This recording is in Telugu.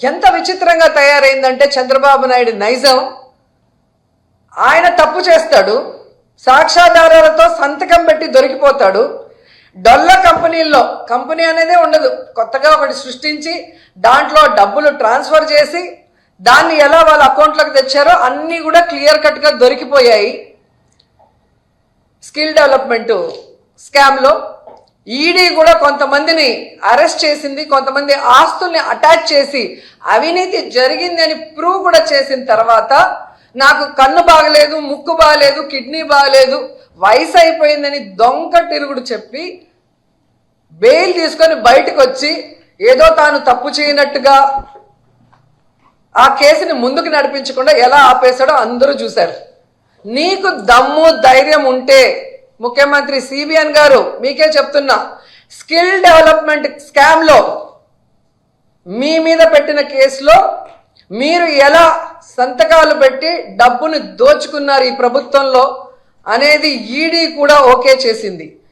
ఎంత విచిత్రంగా తయారైందంటే చంద్రబాబు నాయుడు నైజం. ఆయన తప్పు చేస్తాడు, సాక్ష్యాధారాలతో సంతకం పెట్టి దొరికిపోతాడు. డొల్ల కంపెనీల్లో కంపెనీ అనేదే ఉండదు, కొత్తగా ఒకటి సృష్టించి దాంట్లో డబ్బులు ట్రాన్స్ఫర్ చేసి దాన్ని ఎలా వాళ్ళ అకౌంట్లోకి తెచ్చారో అన్నీ కూడా క్లియర్ కట్గా దొరికిపోయాయి. స్కిల్ డెవలప్మెంట్ స్కామ్లో ఈడీ కూడా కొంతమందిని అరెస్ట్ చేసింది, కొంతమంది ఆస్తుల్ని అటాచ్ చేసి అవినీతి జరిగింది అని ప్రూవ్ కూడా చేసిన తర్వాత నాకు కన్ను బాగలేదు, ముక్కు బాగలేదు, కిడ్నీ బాగలేదు, వయసు అయిపోయిందని దొంగ తిరుగుడు చెప్పి బెయిల్ తీసుకొని బయటకు వచ్చి ఏదో తాను తప్పు చేయనట్టుగా ఆ కేసుని ముందుకు నడిపించకుండా ఎలా ఆపేశాడో అందరూ చూశారు. నీకు దమ్ము ధైర్యం ఉంటే ముఖ్యమంత్రి సిబిఎన్ గారు మీకే చెప్తున్నా, స్కిల్ డెవలప్మెంట్ స్కామ్లో మీ మీద పెట్టిన కేసులో మీరు ఎలా సంతకాలు పెట్టి డబ్బును దోచుకున్నారు ఈ ప్రభుత్వంలో అనేది ఈడీ కూడా ఓకే చేసింది.